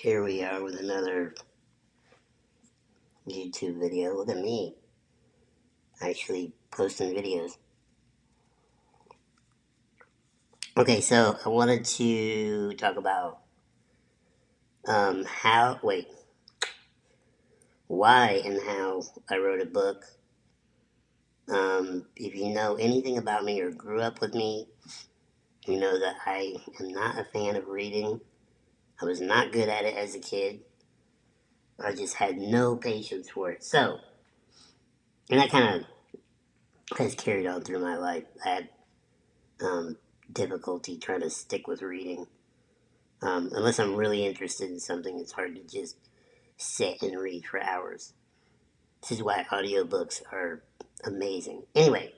Here we are with another YouTube video. Look at me, actually posting videos. Okay, so I wanted to talk about why and how I wrote a book. If you know anything about me or grew up with me, you know that I am not a fan of reading. I was not good at it as a kid. I just had no patience for it. And that kind of has carried on through my life. I had um, difficulty trying to stick with reading. Unless I'm really interested in something, it's hard to just sit and read for hours. This is why audiobooks are amazing. Anyway,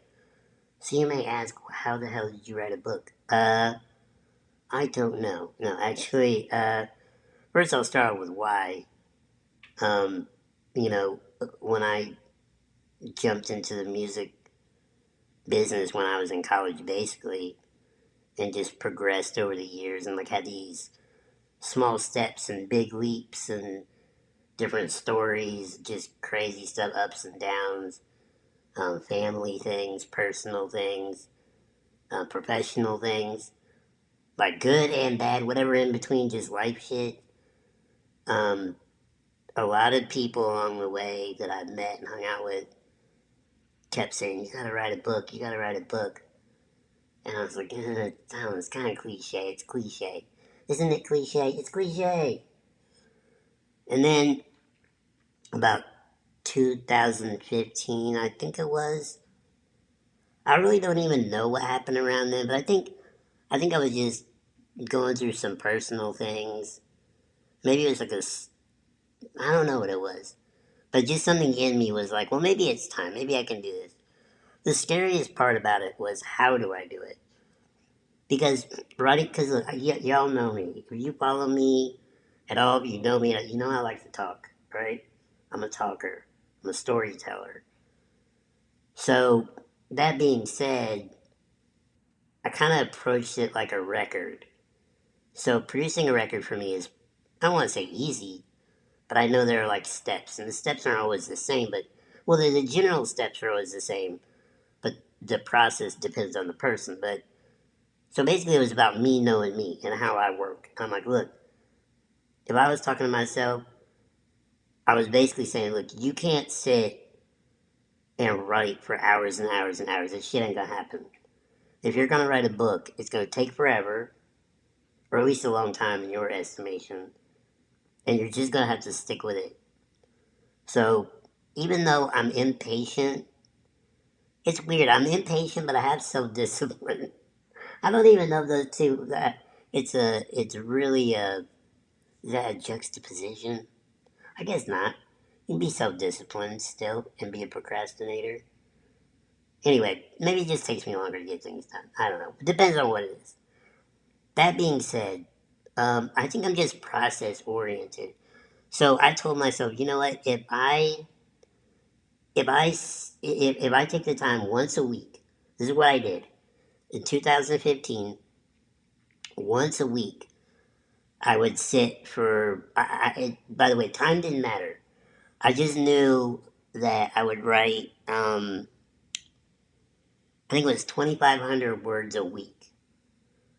so you may ask, how the hell did you write a book? I don't know. No, actually, first I'll start with why. Um, you know, when I jumped into the music business when I was in college, basically, and just progressed over the years and like had these small steps and big leaps and different stories, just crazy stuff, ups and downs, family things, personal things, professional things, like good and bad, whatever in between, just life shit. Um, a lot of people along the way that I've met and hung out with kept saying, "You gotta write a book. You gotta write a book." And I was like, "It sounds kind of cliche. It's cliche, isn't it? Cliche. It's cliche." And then about 2015, I think it was. I really don't even know what happened around then, but I think I was just going through some personal things. Maybe it was like I don't know what it was, but just something in me was like, well, maybe it's time. Maybe I can do this. The scariest part about it was how do I do it? Because writing, because y'all know me. If you follow me at all, if you know me, you know I like to talk, right? I'm a talker. I'm a storyteller. So that being said, I kind of approached it like a record. So producing a record for me is, I don't want to say easy, but I know there are like steps, and the steps aren't always the same. But well, the general steps are always the same, but the process depends on the person. But so basically, it was about me knowing me and how I work. I'm like, look, if I was talking to myself, I was basically saying, look, you can't sit and write for hours and hours and hours. This shit ain't gonna happen. If you're gonna write a book, it's gonna take forever, or at least a long time in your estimation, and you're just gonna have to stick with it. So even though I'm impatient, it's weird. I'm impatient, but I have self discipline. I don't even know the two. That it's really a is that a juxtaposition? I guess not. You can be self disciplined still and be a procrastinator. Anyway, maybe it just takes me longer to get things done. I don't know. It depends on what it is. That being said, I think I'm just process oriented. So I told myself, you know what? If I take the time once a week, this is what I did in 2015. Once a week, I would sit for. By the way, time didn't matter. I just knew that I would write. I think it was 2,500 words a week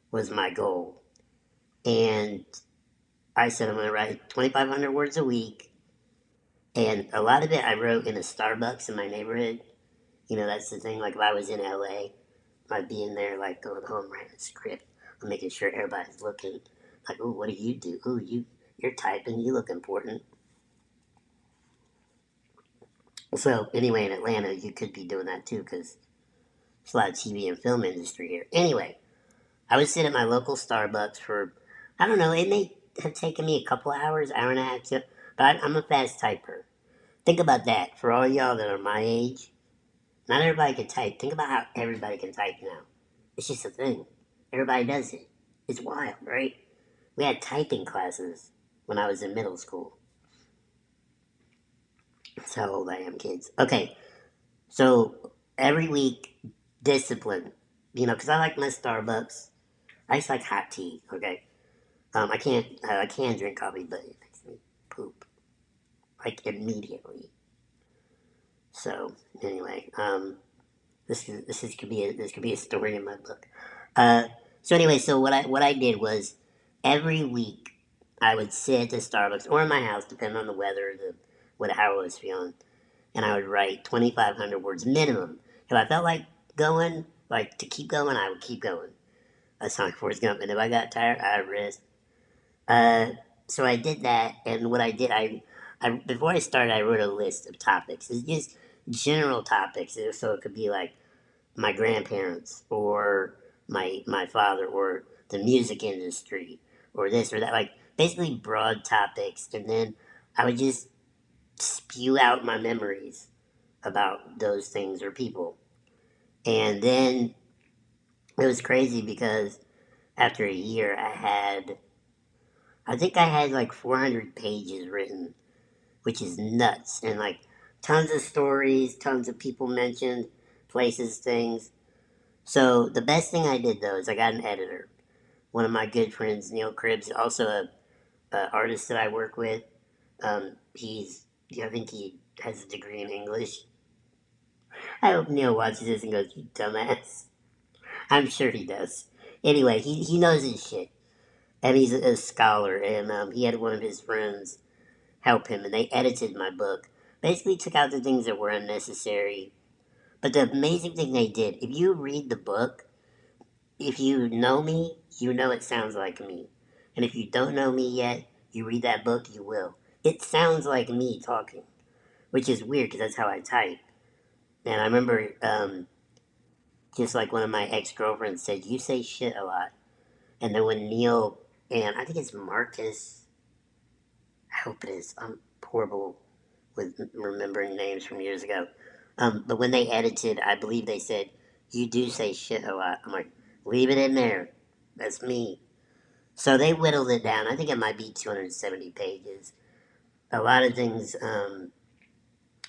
was my goal, and I said I'm going to write 2,500 words a week, and a lot of it I wrote in a Starbucks in my neighborhood. You know, that's the thing. Like if I was in LA, I'd be in there like going home writing a script. I'm making sure everybody's looking. Like, ooh, what do you do? Ooh, you're typing. You look important. So anyway, in Atlanta, you could be doing that too because there's a lot of TV and film industry here. Anyway, I would sit at my local Starbucks for, I don't know, it may have taken me a couple hours, hour and a half to, but I'm a fast typer. Think about that. For all y'all that are my age, not everybody can type. Think about how everybody can type now. It's just a thing. Everybody does it. It's wild, right? We had typing classes when I was in middle school. That's how old I am, kids. Okay, so every week, discipline. You know, because I like my Starbucks. I just like hot tea, okay? I can drink coffee, but it makes me poop like immediately. So anyway, this could be a story in my book. Uh, so anyway, so what I did was every week I would sit at the Starbucks or in my house, depending on the weather, how I was feeling, and I would write 2,500 words minimum. If I felt like going, like to keep going, I would keep going. That's not Forrest Gump. And if I got tired, I'd rest. Uh, so I did that, and what I did, I before I started, I wrote a list of topics. It's just general topics, so it could be like my grandparents or my father or the music industry or this or that, like basically broad topics, and then I would just spew out my memories about those things or people. And then it was crazy because after a year, I think I had like 400 pages written, which is nuts. And like tons of stories, tons of people mentioned, places, things. So the best thing I did though is I got an editor. One of my good friends, Neil Cribbs, also a artist that I work with. I think he has a degree in English. I hope Neil watches this and goes, "You dumbass." I'm sure he does. Anyway, he knows his shit, and he's a scholar. And he had one of his friends help him, and they edited my book. Basically, took out the things that were unnecessary. But the amazing thing they did, if you read the book, if you know me, you know it sounds like me. And if you don't know me yet, you read that book, you will. It sounds like me talking, which is weird because that's how I type. And I remember, just like one of my ex girlfriends said, "You say shit a lot." And then when Neil and I think it's Marcus, I hope it is. I'm horrible with remembering names from years ago. But when they edited, I believe they said, "You do say shit a lot." I'm like, "Leave it in there. That's me." So they whittled it down. I think it might be 270 pages. A lot of things.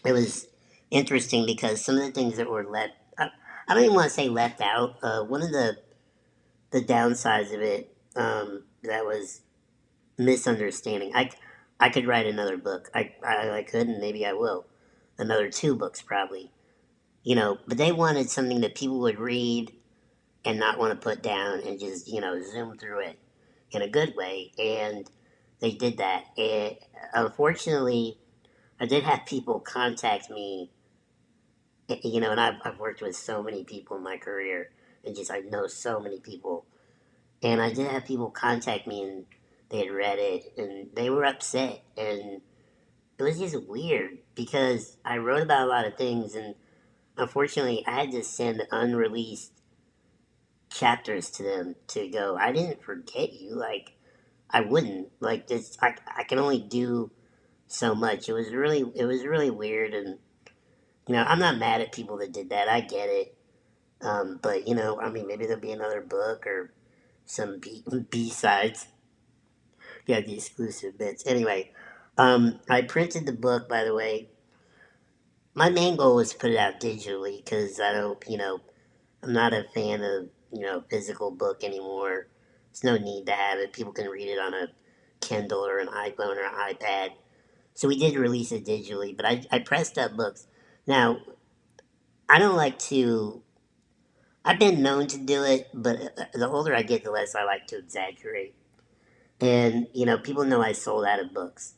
It was interesting because some of the things that were left. I don't even want to say left out. One of the downsides of it, that was misunderstanding. I could write another book. I could, and maybe I will. Another two books, probably. But they wanted something that people would read and not want to put down and just, zoom through it in a good way. And they did that. And unfortunately, I did have people contact me, and I've worked with so many people in my career, and just I know so many people. And I did have people contact me, and they had read it, and they were upset. And it was just weird because I wrote about a lot of things, and unfortunately, I had to send unreleased chapters to them to go. I didn't forget you. Like, I wouldn't. Like, this, I can only do so much. It was really weird. And, I'm not mad at people that did that. I get it. But, I mean, maybe there'll be another book or some B-sides. Yeah, the exclusive bits. Anyway, I printed the book, by the way. My main goal was to put it out digitally because I don't, I'm not a fan of, physical book anymore. There's no need to have it. People can read it on a Kindle or an iPhone or an iPad. So we did release it digitally, but I pressed up books. Now, I don't like to, I've been known to do it, but the older I get, the less I like to exaggerate. And, people know I sold out of books.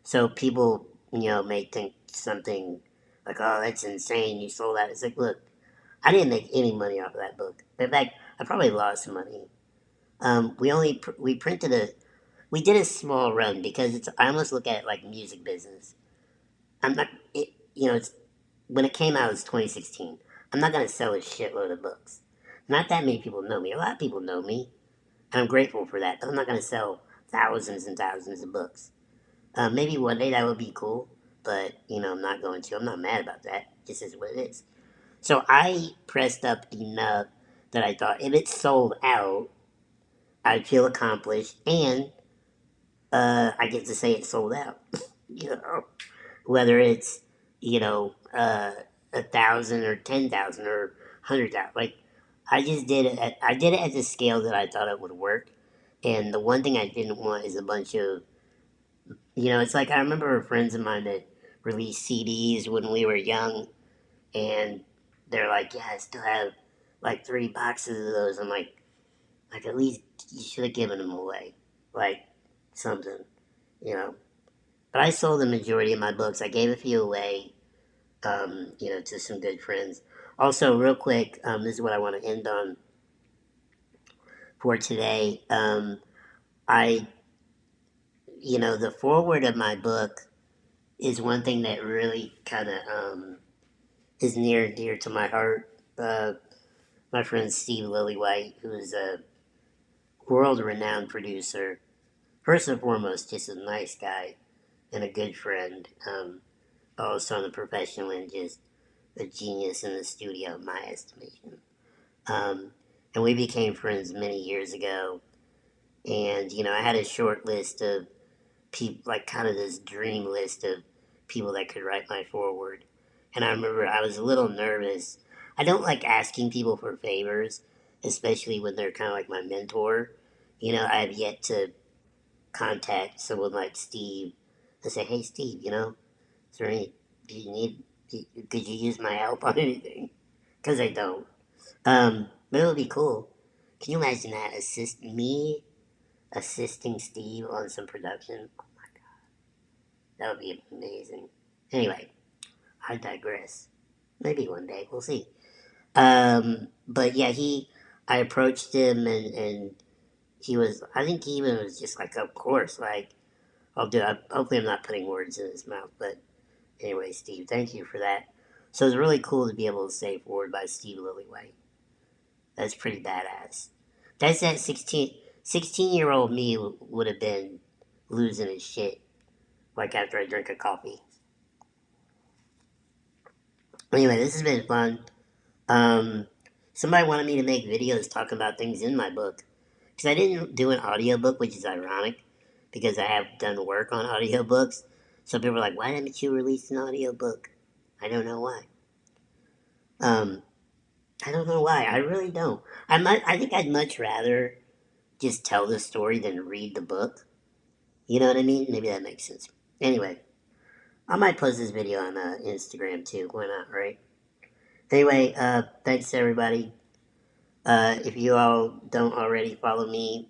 So people, may think something like, "Oh, that's insane. You sold out." It's like, look, I didn't make any money off of that book. In fact, I probably lost some money. We printed we did a small run because I almost look at it like music business. I'm not, it's when it came out, it was 2016. I'm not gonna sell a shitload of books. Not that many people know me. A lot of people know me, and I'm grateful for that. But I'm not gonna sell thousands and thousands of books. Maybe one day that would be cool, but I'm not going to. I'm not mad about that. This is what it is. So I pressed up enough that I thought if it sold out, I'd feel accomplished, and I get to say it sold out. Whether it's you know uh, 1,000 or 10,000 or 100,000. Like I just did it. I did it at the scale that I thought it would work, And the one thing I didn't want is a bunch of, it's like I remember friends of mine that released CDs when we were young, and they're like, yeah, I still have like 3 boxes of those. I'm like at least you should have given them away, like something, you know. But I sold the majority of my books. I gave a few away, to some good friends. Also, real quick, this is what I want to end on for today. I, the foreword of my book is one thing that really kind of is near and dear to my heart. My friend Steve Lillywhite, who is a world-renowned producer, first and foremost, just a nice guy and a good friend. Also on the professional end, just a genius in the studio, in my estimation. Um, and we became friends many years ago. And I had a short list of people, like kind of this dream list of people that could write my foreword. And I remember I was a little nervous. I don't like asking people for favors, especially when they're kind of like my mentor. I have yet to contact someone like Steve and say, "Hey, Steve, is there any? Do you need? Could you use my help on anything?" Because I don't. But it would be cool. Can you imagine that? Me assisting Steve on some production. That would be amazing. Anyway, I digress. Maybe one day we'll see. But yeah, I approached him and he was. I think he even was just like, of course, like I'll do. Hopefully, I'm not putting words in his mouth. But anyway, Steve, thank you for that. So it's really cool to be able to say forward by Steve Lillywhite. That's pretty badass. That's that 16-year-old me would have been losing his shit, like after I drink a coffee. Anyway, this has been fun. Um, Somebody wanted me to make videos talking about things in my book. Because I didn't do an audiobook, which is ironic, because I have done work on audiobooks. So people are like, why didn't you release an audiobook? I don't know why. Um, I don't know why. I really don't. I think I'd much rather just tell the story than read the book. You know what I mean? Maybe that makes sense. Anyway, I might post this video on Instagram too. Why not, right? Anyway, thanks everybody. If you all don't already follow me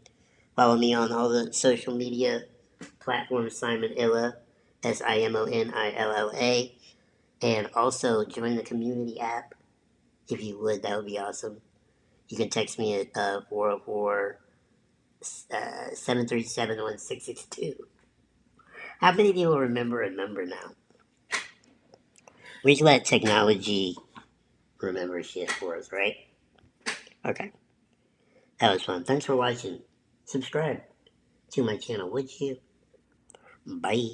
on all the social media platforms, Simon Illa, SIMONILLA, and also join the community app. If you would, that would be awesome. You can text me at 404 737 1662. How many of you will remember a number now? We should let technology remember shit for us, right? Okay. That was fun. Thanks for watching. Subscribe to my channel, would you? Bye.